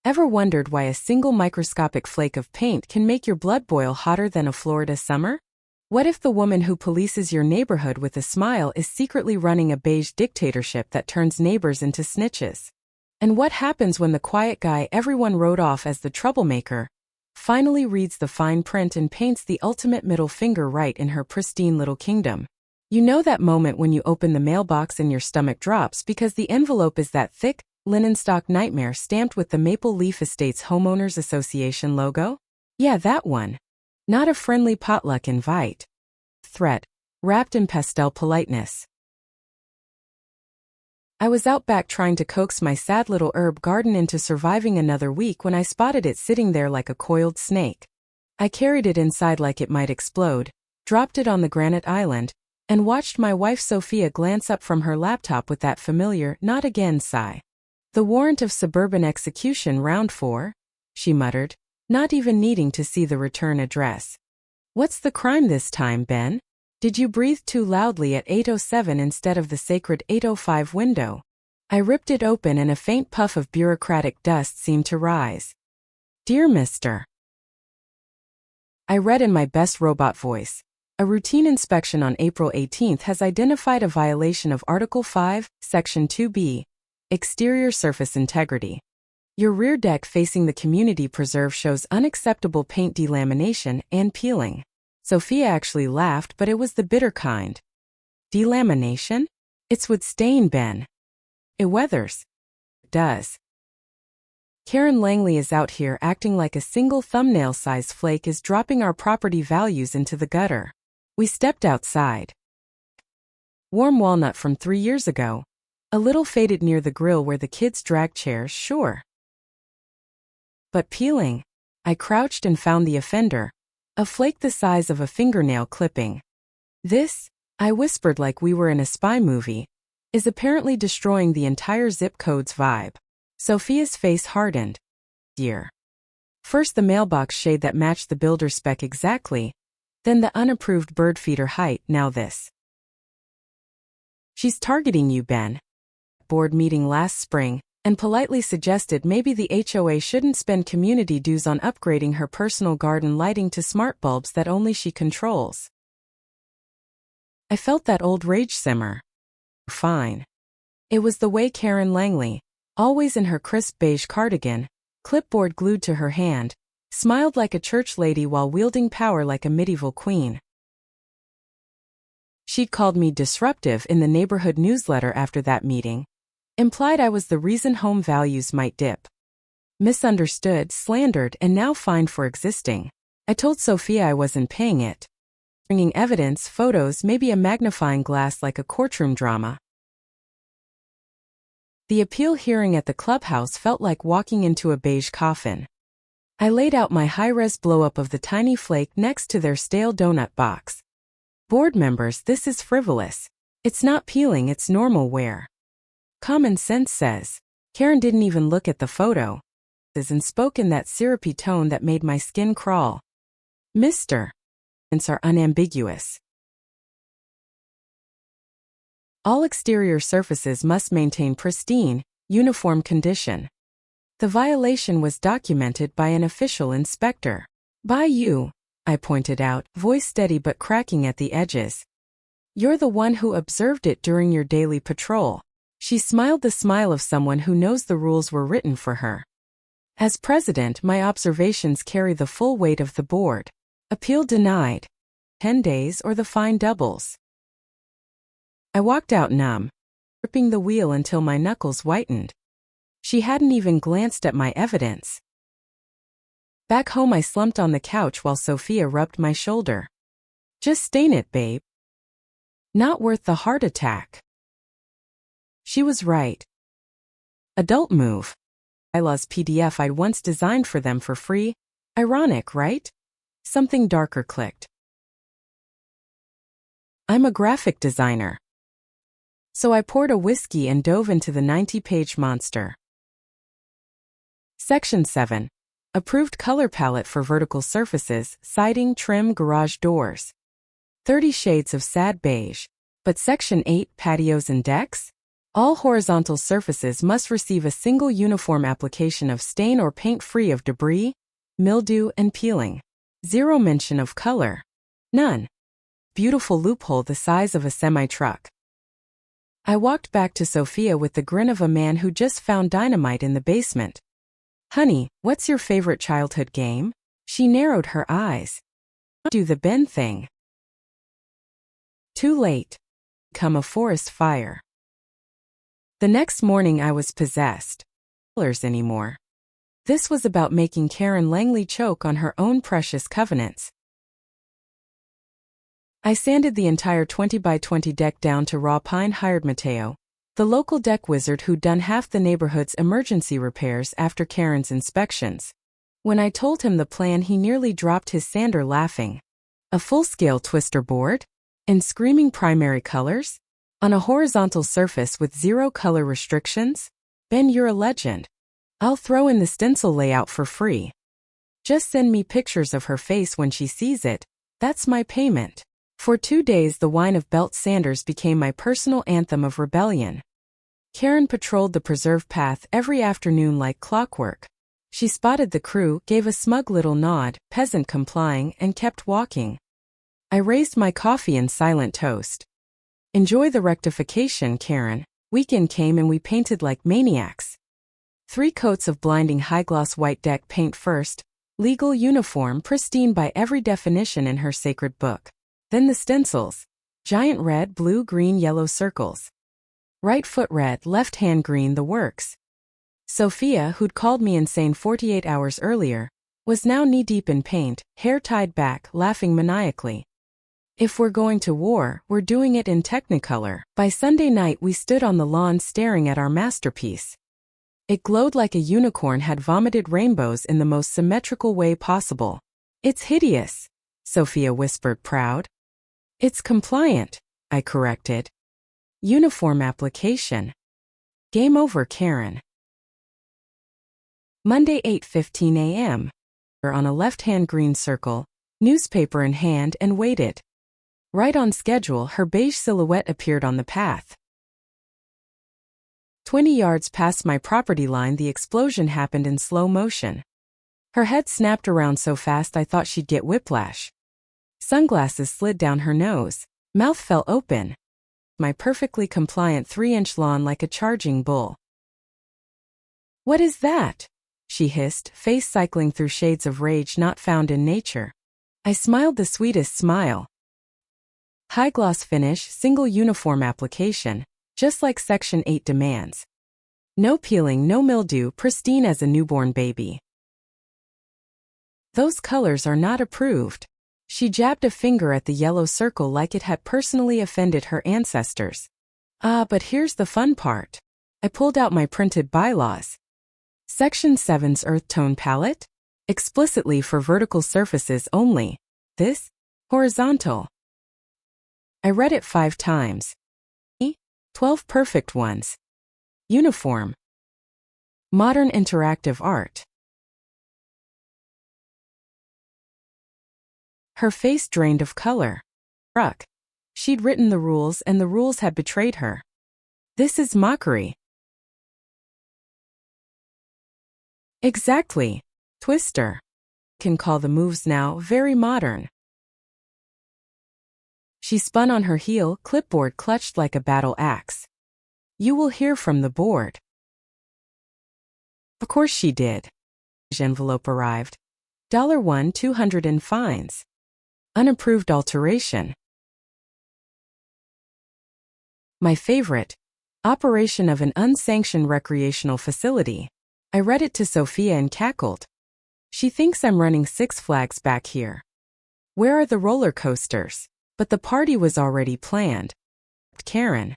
Ever wondered why a single microscopic flake of paint can make your blood boil hotter than a Florida summer? What if the woman who polices your neighborhood with a smile is secretly running a beige dictatorship that turns neighbors into snitches? And what happens when the quiet guy everyone wrote off as the troublemaker finally reads the fine print and paints the ultimate middle finger right in her pristine little kingdom? You know that moment when you open the mailbox and your stomach drops because the envelope is that thick, linen stock nightmare stamped with the Maple Leaf Estates Homeowners Association logo? Yeah, that one. Not a friendly potluck invite. Threat, wrapped in pastel politeness. I was out back trying to coax my sad little herb garden into surviving another week when I spotted it sitting there like a coiled snake. I carried it inside like it might explode, dropped it on the granite island, and watched my wife Sophia glance up from her laptop with that familiar "not again" sigh. "The warrant of suburban execution round 4, she muttered, not even needing to see the return address. "What's the crime this time, Ben? Did you breathe too loudly at 8:07 instead of the sacred 8:05 window?" I ripped it open and a faint puff of bureaucratic dust seemed to rise. "Dear Mr." I read in my best robot voice. "A routine inspection on April 18th has identified a violation of Article 5, Section 2B, Exterior Surface Integrity. Your rear deck facing the community preserve shows unacceptable paint delamination and peeling." Sophia actually laughed, but it was the bitter kind. "Delamination? It's wood stain, Ben. It weathers." "Does." "Karen Langley is out here acting like a single thumbnail-sized flake is dropping our property values into the gutter." We stepped outside. Warm walnut from 3 years ago. A little faded near the grill where the kids drag chairs, sure. But peeling. I crouched and found the offender. A flake the size of a fingernail clipping. "This," I whispered like we were in a spy movie, "is apparently destroying the entire zip code's vibe." Sophia's face hardened. "Dear." First the mailbox shade that matched the builder spec exactly, then the unapproved bird feeder height, now this. "She's targeting you, Ben." Board meeting last spring, and politely suggested maybe the HOA shouldn't spend community dues on upgrading her personal garden lighting to smart bulbs that only she controls. I felt that old rage simmer. Fine. It was the way Karen Langley, always in her crisp beige cardigan, clipboard glued to her hand, smiled like a church lady while wielding power like a medieval queen. She'd called me disruptive in the neighborhood newsletter after that meeting. Implied I was the reason home values might dip. Misunderstood, slandered, and now fined for existing. I told Sophia I wasn't paying it. Bringing evidence, photos, maybe a magnifying glass like a courtroom drama. The appeal hearing at the clubhouse felt like walking into a beige coffin. I laid out my high-res blow-up of the tiny flake next to their stale donut box. "Board members, this is frivolous. It's not peeling, it's normal wear. Common sense says." Karen didn't even look at the photo, and spoke in that syrupy tone that made my skin crawl. "Mr. It's are unambiguous. All exterior surfaces must maintain pristine, uniform condition. The violation was documented by an official inspector. By you," I pointed out, voice steady but cracking at the edges. "You're the one who observed it during your daily patrol." She smiled the smile of someone who knows the rules were written for her. "As president, my observations carry the full weight of the board. Appeal denied. 10 days or the fine doubles." I walked out numb, gripping the wheel until my knuckles whitened. She hadn't even glanced at my evidence. Back home I slumped on the couch while Sophia rubbed my shoulder. "Just stain it, babe. Not worth the heart attack." She was right. Adult move. Bylaws PDF I'd once designed for them for free. Ironic, right? Something darker clicked. I'm a graphic designer. So I poured a whiskey and dove into the 90-page monster. Section 7. Approved color palette for vertical surfaces, siding, trim, garage doors. 30 shades of sad beige. But Section 8, patios and decks? All horizontal surfaces must receive a single uniform application of stain or paint free of debris, mildew, and peeling. Zero mention of color. None. Beautiful loophole the size of a semi-truck. I walked back to Sophia with the grin of a man who just found dynamite in the basement. Honey, what's your favorite childhood game? She narrowed her eyes. Do the Ben thing. Too late. Come a forest fire. The next morning I was possessed. Anymore. This was about making Karen Langley choke on her own precious covenants. I sanded the entire 20 by 20 deck down to raw pine, hired Mateo, the local deck wizard who'd done half the neighborhood's emergency repairs after Karen's inspections. When I told him the plan, he nearly dropped his sander laughing. A full-scale twister board? In screaming primary colors? On a horizontal surface with zero color restrictions? Ben, you're a legend. I'll throw in the stencil layout for free. Just send me pictures of her face when she sees it. That's my payment. For 2 days the whine of belt sanders became my personal anthem of rebellion. Karen patrolled the preserve path every afternoon like clockwork. She spotted the crew, gave a smug little nod, peasant complying, and kept walking. I raised my coffee in silent toast. Enjoy the rectification, Karen. Weekend came and we painted like maniacs. 3 coats of blinding high-gloss white deck paint first, legal uniform pristine by every definition in her sacred book. Then the stencils. Giant red, blue, green, yellow circles. Right foot red, left hand green, the works. Sophia, who'd called me insane 48 hours earlier, was now knee-deep in paint, hair tied back, laughing maniacally. If we're going to war, we're doing it in Technicolor. By Sunday night we stood on the lawn staring at our masterpiece. It glowed like a unicorn had vomited rainbows in the most symmetrical way possible. It's hideous, Sophia whispered, proud. It's compliant, I corrected. Uniform application. Game over, Karen. Monday, 8:15 a.m. On a left-hand green circle, newspaper in hand, and waited. Right on schedule, her beige silhouette appeared on the path. 20 yards past my property line, the explosion happened in slow motion. Her head snapped around so fast I thought she'd get whiplash. Sunglasses slid down her nose. Mouth fell open. My perfectly compliant 3-inch lawn like a charging bull. What is that? She hissed, face cycling through shades of rage not found in nature. I smiled the sweetest smile. High gloss finish, single uniform application, just like Section 8 demands. No peeling, no mildew, pristine as a newborn baby. Those colors are not approved. She jabbed a finger at the yellow circle like it had personally offended her ancestors. But here's the fun part. I pulled out my printed bylaws. Section 7's earth tone palette? Explicitly for vertical surfaces only. This? Horizontal. I read it 5 times. 12 perfect ones. Uniform. Modern interactive art. Her face drained of color. She'd written the rules and the rules had betrayed her. This is mockery. Exactly. Twister. Can call the moves now very modern. She spun on her heel, clipboard clutched like a battle axe. You will hear from the board. Of course she did. Envelope arrived. $1 200 in fines. Unapproved alteration. My favorite. Operation of an unsanctioned recreational facility. I read it to Sophia and cackled. She thinks I'm running Six Flags back here. Where are the roller coasters? But the party was already planned. Karen.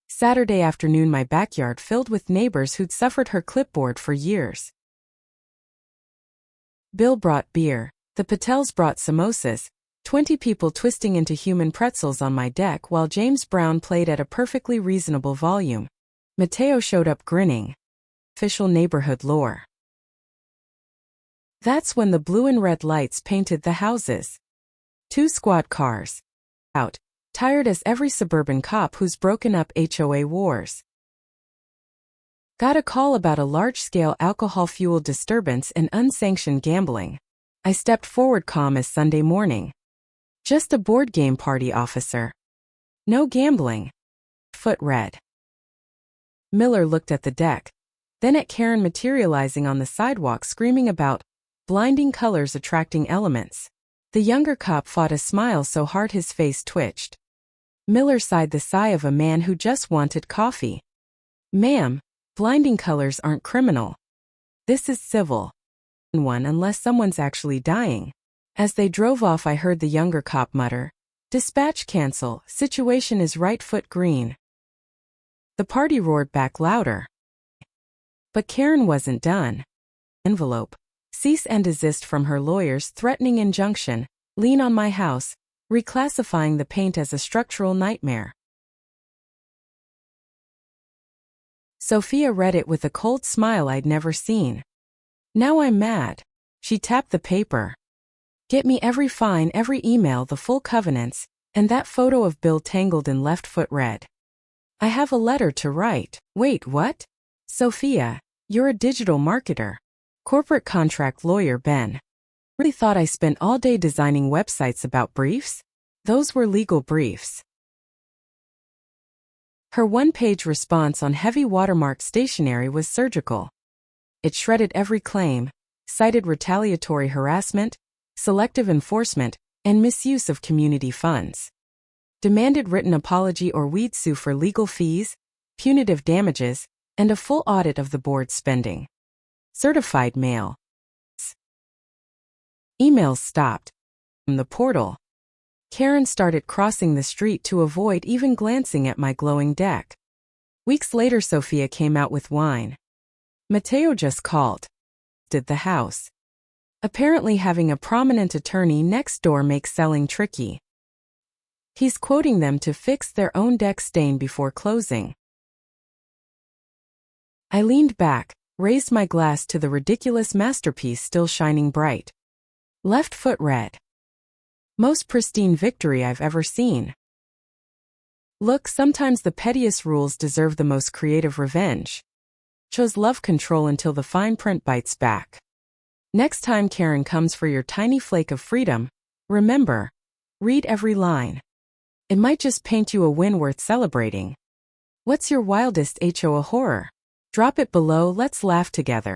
Saturday afternoon, my backyard filled with neighbors who'd suffered her clipboard for years. Bill brought beer. The Patels brought samosas. 20 people twisting into human pretzels on my deck while James Brown played at a perfectly reasonable volume. Mateo showed up grinning. Official neighborhood lore. That's when the blue and red lights painted the houses. 2 squad cars. Out. Tired as every suburban cop who's broken up HOA wars. Got a call about a large-scale alcohol-fueled disturbance and unsanctioned gambling. I stepped forward calm as Sunday morning. Just a board game party, officer. No gambling. Foot read. Miller looked at the deck, then at Karen materializing on the sidewalk screaming about blinding colors attracting elements. The younger cop fought a smile so hard his face twitched. Miller sighed the sigh of a man who just wanted coffee. Ma'am, blinding colors aren't criminal. This is civil. One unless someone's actually dying. As they drove off, I heard the younger cop mutter, "Dispatch cancel, situation is right foot green." The party roared back louder. But Karen wasn't done. Envelope. Cease and desist from her lawyer's threatening injunction, lien on my house, reclassifying the paint as a structural nightmare. Sophia read it with a cold smile I'd never seen. Now I'm mad. She tapped the paper. Get me every fine, every email, the full covenants, and that photo of Bill tangled in left foot red. I have a letter to write. Wait, what? Sophia, you're a digital marketer. Corporate contract lawyer Ben. Really thought I spent all day designing websites about briefs? Those were legal briefs. Her one-page response on heavy watermark stationery was surgical. It shredded every claim, cited retaliatory harassment, selective enforcement, and misuse of community funds. Demanded written apology or we'd sue for legal fees, punitive damages, and a full audit of the board's spending. Certified mail. Emails stopped. From the portal. Karen started crossing the street to avoid even glancing at my glowing deck. Weeks later, Sophia came out with wine. Mateo just called. Did the house. Apparently having a prominent attorney next door makes selling tricky. He's quoting them to fix their own deck stain before closing. I leaned back, raised my glass to the ridiculous masterpiece still shining bright. Left foot red. Most pristine victory I've ever seen. Look, sometimes the pettiest rules deserve the most creative revenge. Chose love control until the fine print bites back. Next time Karen comes for your tiny flake of freedom, remember, read every line. It might just paint you a win worth celebrating. What's your wildest HOA horror? Drop it below, let's laugh together.